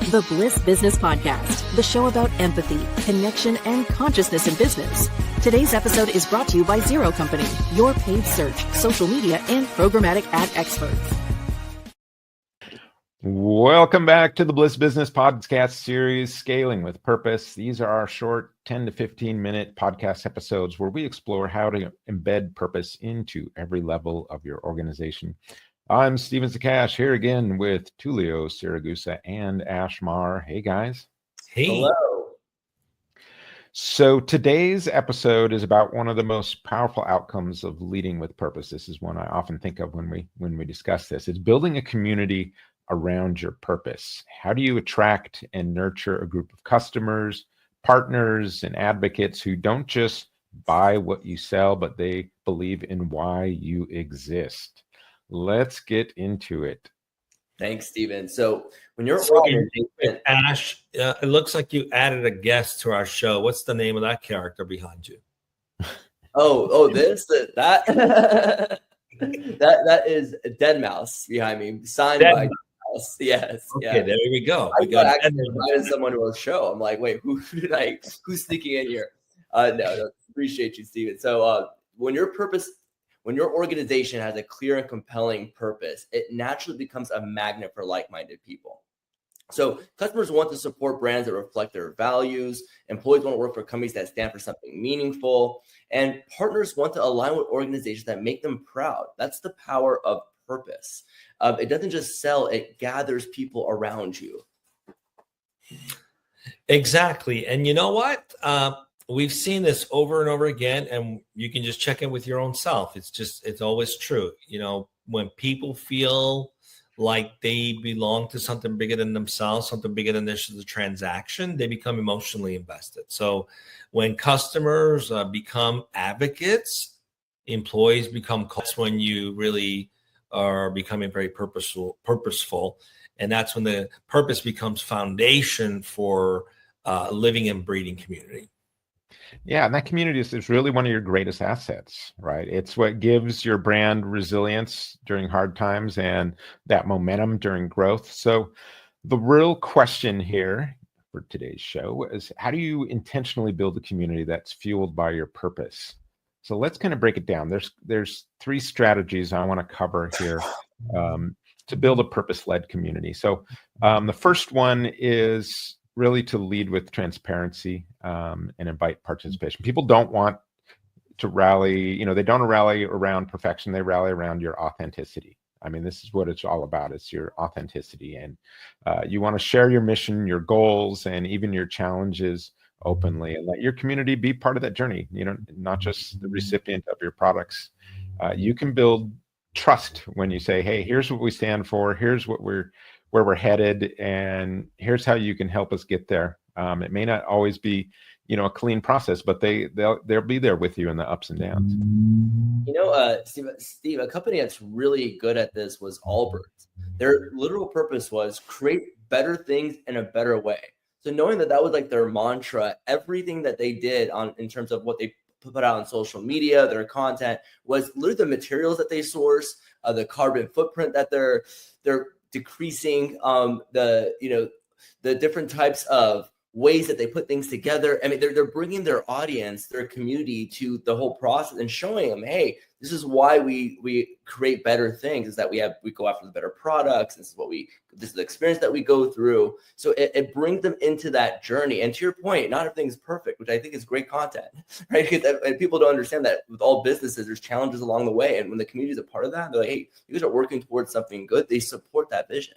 The Bliss Business Podcast, the show about empathy, connection, and consciousness in business. Today's episode is brought to you by Zero Company, your paid search, social media, and programmatic ad experts. Welcome back to the Bliss Business Podcast series, Scaling with Purpose. These are our short 10 to 15 minute podcast episodes where we explore how to embed purpose into every level of your organization. I'm Steven Sakach here again with Tullio, Siragusa, and Maher. Hey, guys. Hey. Hello. So today's episode is about one of the most powerful outcomes of leading with purpose. This is one I often think of when we discuss this. It's building a community around your purpose. How do you attract and nurture a group of customers, partners, and advocates who don't just buy what you sell, but they believe in why you exist? Let's get into it. Thanks, Steven. So when you're Ash, it looks like you added a guest to our show. What's the name of that character behind you? That is Dead Mouse behind me, signed by Dead Mouse. Yes. Okay, there we go. I got invited someone to a show. I'm like, wait, who's sneaking in here? No, appreciate you, Steven. So when your organization has a clear and compelling purpose, it naturally becomes a magnet for like-minded people. So customers want to support brands that reflect their values. Employees want to work for companies that stand for something meaningful. And partners want to align with organizations that make them proud. That's the power of purpose. It doesn't just sell, it gathers people around you. Exactly. And you know what? We've seen this over and over again, and you can just check in with your own self. It's always true. You know, when people feel like they belong to something bigger than themselves, something bigger than this is a transaction, they become emotionally invested. So when customers become advocates, employees become coaches when you really are becoming very purposeful. And that's when the purpose becomes foundation for living and breathing community. Yeah, and that community is really one of your greatest assets, right? It's what gives your brand resilience during hard times and that momentum during growth. So the real question here for today's show is, how do you intentionally build a community that's fueled by your purpose? So let's kind of break it down. There's three strategies I want to cover here to build a purpose-led community. So the first one is really to lead with transparency and invite participation. People don't want to rally, they don't rally around perfection. They rally around your authenticity. I mean, this is what it's all about. It's your authenticity. And you want to share your mission, your goals, and even your challenges openly, and let your community be part of that journey, not just the recipient of your products. You can build trust when you say, hey, here's what we stand for. Here's where we're headed, and here's how you can help us get there. It may not always be, a clean process, but they'll be there with you in the ups and downs. Steve, a company that's really good at this was Allbirds. Their literal purpose was create better things in a better way. So knowing that was like their mantra, everything that they did in terms of what they put out on social media, their content was literally the materials that they source, the carbon footprint that they're decreasing, the different types of ways that they put things together. I mean, they're bringing their audience, their community to the whole process and showing them, hey, this is why we create better things, is that we go after the better products. This is the experience that we go through. So it brings them into that journey. And to your point, not everything's perfect, which I think is great content, right? And people don't understand that with all businesses, there's challenges along the way. And when the community is a part of that, they're like, hey, you guys are working towards something good. They support that vision.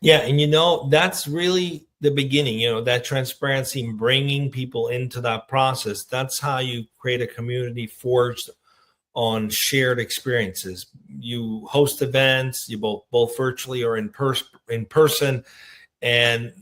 Yeah. And, that's really the beginning, that transparency, bringing people into that process. That's how you create a community forged on shared experiences. You host events, you both virtually or in person, and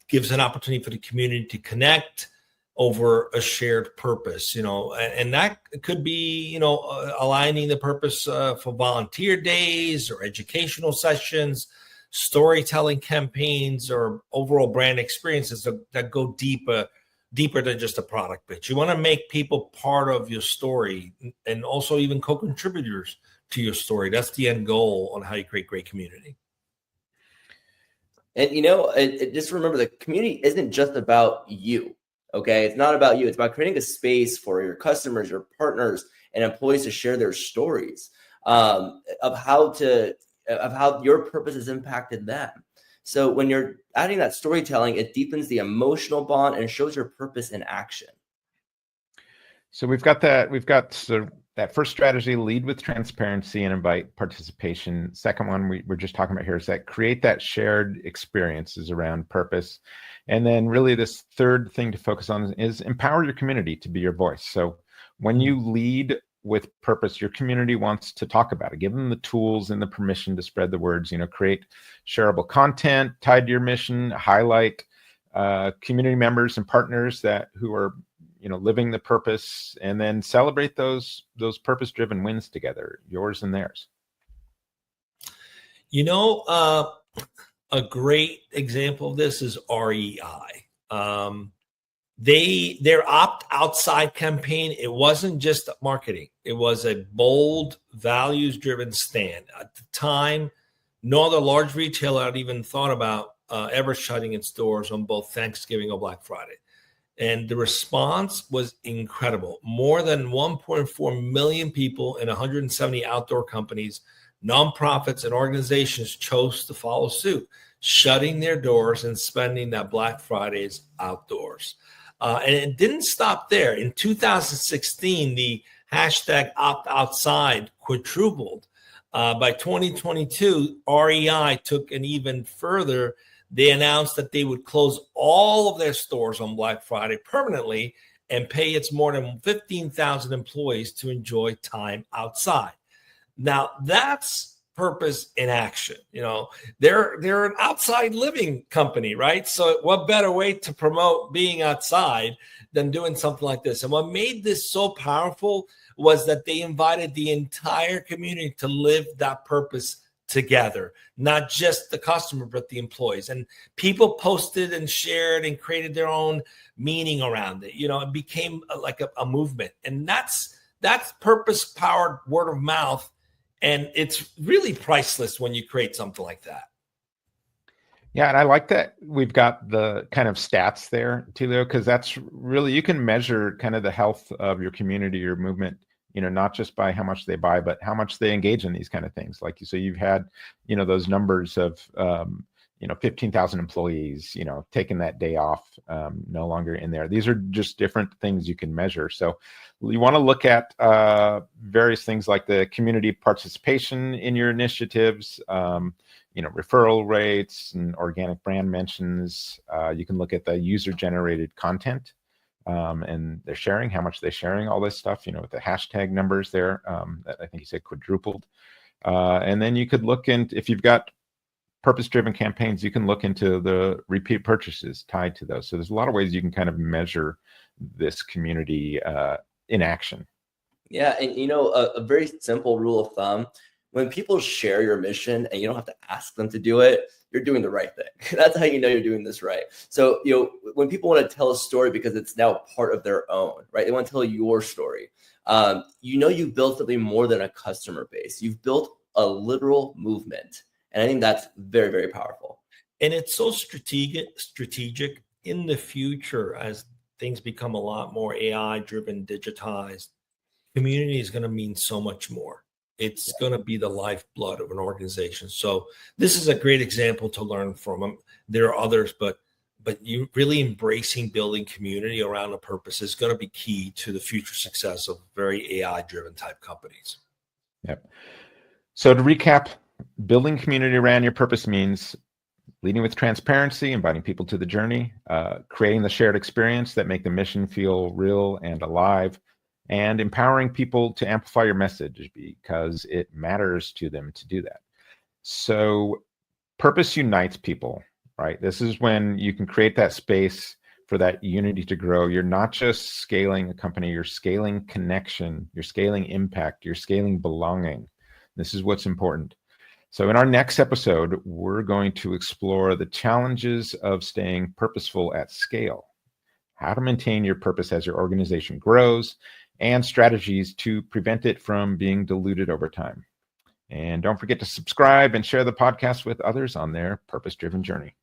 gives an opportunity for the community to connect over a shared purpose, and that could be, aligning the purpose for volunteer days or educational sessions, storytelling campaigns, or overall brand experiences that go deeper than just a product pitch. You want to make people part of your story and also even co-contributors to your story. That's the end goal on how you create great community. And just remember, the community isn't just about you. Okay, it's not about you. It's about creating a space for your customers, your partners, and employees to share their stories of how your purpose has impacted them. So when you're adding that storytelling, it deepens the emotional bond and shows your purpose in action. So we've got that first strategy: lead with transparency and invite participation. Second one we're just talking about here is that create that shared experiences around purpose. And then really this third thing to focus on is empower your community to be your voice. So when you lead with purpose, your community wants to talk about it. Give them the tools and the permission to spread the words. Create shareable content tied to your mission, highlight community members and partners who are living the purpose, and then celebrate those purpose-driven wins together, yours and theirs. A great example of this is REI. Their opt outside campaign, it wasn't just marketing. It was a bold, values-driven stand. At the time, no other large retailer had even thought about ever shutting its doors on both Thanksgiving or Black Friday. And the response was incredible. More than 1.4 million people in 170 outdoor companies, nonprofits, and organizations chose to follow suit, shutting their doors and spending that Black Fridays outdoors. And it didn't stop there. In 2016, the hashtag opt outside quadrupled. By 2022, REI took an even further. They announced that they would close all of their stores on Black Friday permanently and pay its more than 15,000 employees to enjoy time outside. Now, that's purpose in action. They're an outside living company, right? So what better way to promote being outside than doing something like this? And what made this so powerful was that they invited the entire community to live that purpose together, not just the customer, but the employees. And people posted and shared and created their own meaning around it. It became like a movement. And that's purpose-powered word of mouth. And it's really priceless when you create something like that. Yeah, and I like that we've got the kind of stats there, Tullio, because that's really, you can measure kind of the health of your community, your movement, not just by how much they buy, but how much they engage in these kind of things. Like, so you've had, those numbers of, 15,000 employees, taking that day off, no longer in there. These are just different things you can measure. So you want to look at various things like the community participation in your initiatives, referral rates and organic brand mentions. You can look at the user-generated content and they're sharing, how much they're sharing, all this stuff, with the hashtag numbers there that I think you said quadrupled. And then you could look into, if you've got purpose-driven campaigns, you can look into the repeat purchases tied to those. So there's a lot of ways you can kind of measure this community in action. Yeah, and a very simple rule of thumb: when people share your mission and you don't have to ask them to do it, you're doing the right thing. That's how you know you're doing this right. So when people want to tell a story because it's now part of their own, right? They want to tell your story. You've built something more than a customer base. You've built a literal movement. And I think that's very, very powerful. And it's so strategic in the future as things become a lot more AI-driven, digitized. Community is going to mean so much more. It's going to be the lifeblood of an organization. So this is a great example to learn from. There are others, but you really embracing building community around a purpose is going to be key to the future success of very AI-driven type companies. Yep. So to recap, building community around your purpose means leading with transparency, inviting people to the journey, creating the shared experience that make the mission feel real and alive, and empowering people to amplify your message because it matters to them to do that. So purpose unites people, right? This is when you can create that space for that unity to grow. You're not just scaling a company, you're scaling connection, you're scaling impact, you're scaling belonging. This is what's important. So in our next episode, we're going to explore the challenges of staying purposeful at scale, how to maintain your purpose as your organization grows, and strategies to prevent it from being diluted over time. And don't forget to subscribe and share the podcast with others on their purpose-driven journey.